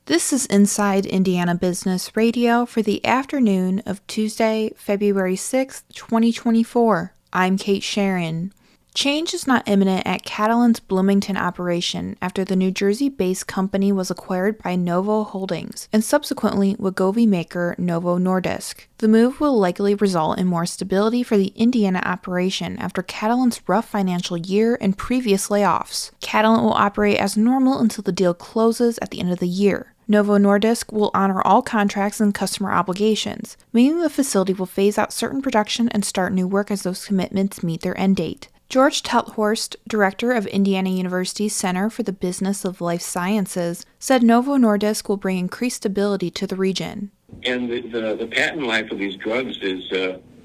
This is Inside Indiana Business Radio for the afternoon of Tuesday, February 6th, 2024. I'm Kate Sharon. Change is not imminent at Catalent's Bloomington operation after the New Jersey-based company was acquired by Novo Holdings and subsequently Wegovy maker Novo Nordisk. The move will likely result in more stability for the Indiana operation after Catalent's rough financial year and previous layoffs. Catalent will operate as normal until the deal closes at the end of the year. Novo Nordisk will honor all contracts and customer obligations, meaning the facility will phase out certain production and start new work as those commitments meet their end date. George Telthorst, director of Indiana University's Center for the Business of Life Sciences, said Novo Nordisk will bring increased stability to the region. And the patent life of these drugs is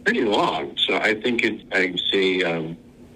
pretty long, so I think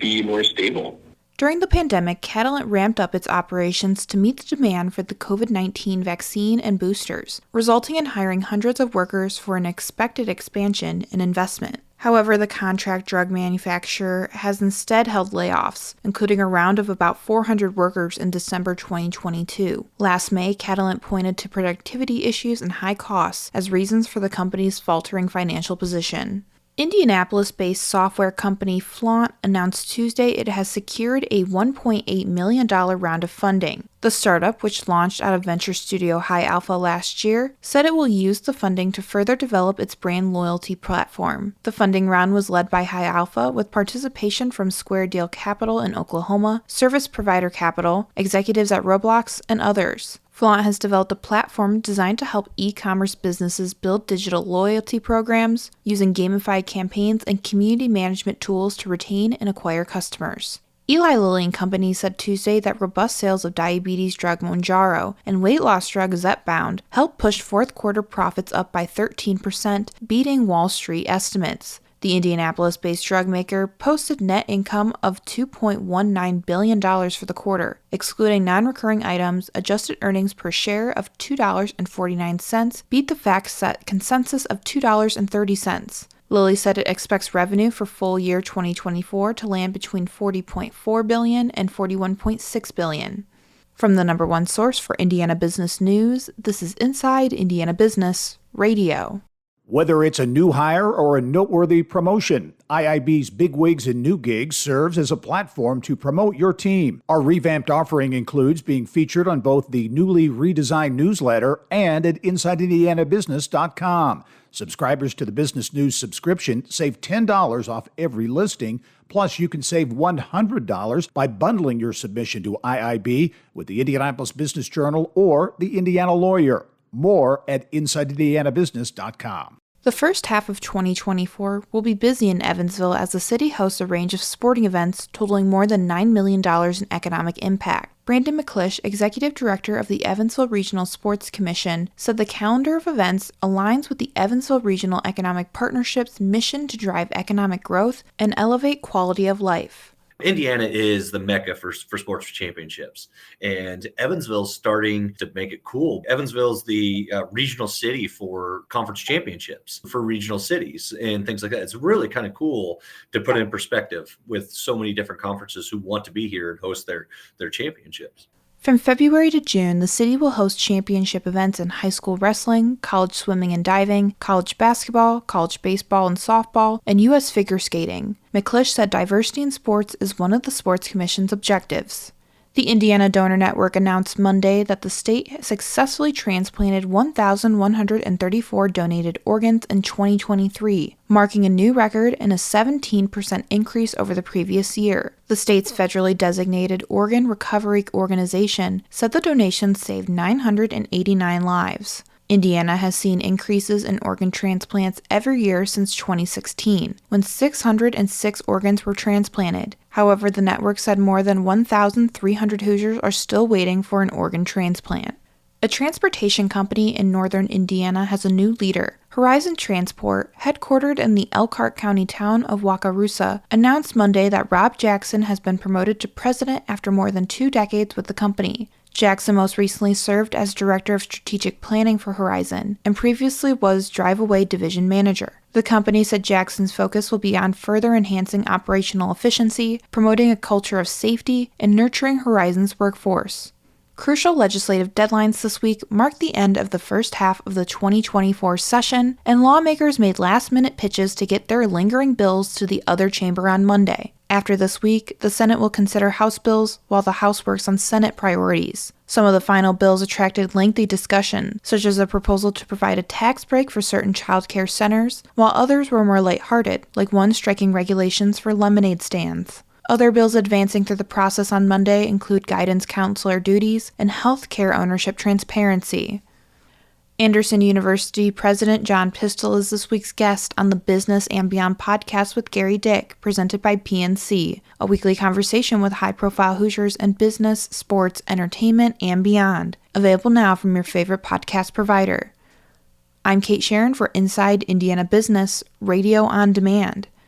be more stable. During the pandemic, Catalent ramped up its operations to meet the demand for the COVID-19 vaccine and boosters, resulting in hiring hundreds of workers for an expected expansion in investment. However, the contract drug manufacturer has instead held layoffs, including a round of about 400 workers in December 2022. Last May, Catalent pointed to productivity issues and high costs as reasons for the company's faltering financial position. Indianapolis-based software company Flaunt announced Tuesday it has secured a $1.8 million round of funding. The startup, which launched out of venture studio High Alpha last year, said it will use the funding to further develop its brand loyalty platform. The funding round was led by High Alpha with participation from Square Deal Capital in Oklahoma, Service Provider Capital, executives at Roblox, and others. Flaunt has developed a platform designed to help e-commerce businesses build digital loyalty programs, using gamified campaigns and community management tools to retain and acquire customers. Eli Lilly and Company said Tuesday that robust sales of diabetes drug Mounjaro and weight loss drug Zepbound helped push fourth quarter profits up by 13%, beating Wall Street estimates. The Indianapolis-based drug maker posted net income of $2.19 billion for the quarter. Excluding non-recurring items, adjusted earnings per share of $2.49 beat the FactSet consensus of $2.30. Lilly said it expects revenue for full year 2024 to land between $40.4 billion and $41.6 billion. From the number one source for Indiana business news, this is Inside Indiana Business Radio. Whether it's a new hire or a noteworthy promotion, IIB's Bigwigs and New Gigs serves as a platform to promote your team. Our revamped offering includes being featured on both the newly redesigned newsletter and at InsideIndianaBusiness.com. Subscribers to the Business News subscription save $10 off every listing. Plus, you can save $100 by bundling your submission to IIB with the Indianapolis Business Journal or the Indiana Lawyer. More at InsideIndianaBusiness.com. The first half of 2024 will be busy in Evansville as the city hosts a range of sporting events totaling more than $9 million in economic impact. Brandon McClish, Executive Director of the Evansville Regional Sports Commission, said the calendar of events aligns with the Evansville Regional Economic Partnership's mission to drive economic growth and elevate quality of life. Indiana is the mecca for sports championships, and Evansville's starting to make it cool. Evansville's the regional city for conference championships for regional cities and things like that. It's really kind of cool to put it in perspective with so many different conferences who want to be here and host their championships. From February to June, the city will host championship events in high school wrestling, college swimming and diving, college basketball, college baseball and softball, and U.S. figure skating. McClish said diversity in sports is one of the Sports Commission's objectives. The Indiana Donor Network announced Monday that the state successfully transplanted 1,134 donated organs in 2023, marking a new record and a 17% increase over the previous year. The state's federally designated organ recovery organization said the donations saved 989 lives. Indiana has seen increases in organ transplants every year since 2016, when 606 organs were transplanted. However, the network said more than 1,300 Hoosiers are still waiting for an organ transplant. A transportation company in northern Indiana has a new leader. Horizon Transport, headquartered in the Elkhart County town of Wakarusa, announced Monday that Rob Jackson has been promoted to president after more than 2 decades with the company. Jackson most recently served as Director of Strategic Planning for Horizon and previously was Drive-Away Division Manager. The company said Jackson's focus will be on further enhancing operational efficiency, promoting a culture of safety, and nurturing Horizon's workforce. Crucial legislative deadlines this week marked the end of the first half of the 2024 session, and lawmakers made last-minute pitches to get their lingering bills to the other chamber on Monday. After this week, the Senate will consider House bills while the House works on Senate priorities. Some of the final bills attracted lengthy discussion, such as a proposal to provide a tax break for certain child care centers, while others were more lighthearted, like one striking regulations for lemonade stands. Other bills advancing through the process on Monday include guidance counselor duties and health care ownership transparency. Anderson University President John Pistol is this week's guest on the Business and Beyond podcast with Gary Dick, presented by PNC, a weekly conversation with high-profile Hoosiers in business, sports, entertainment, and beyond. Available now from your favorite podcast provider. I'm Kate Sharon for Inside Indiana Business, Radio on Demand.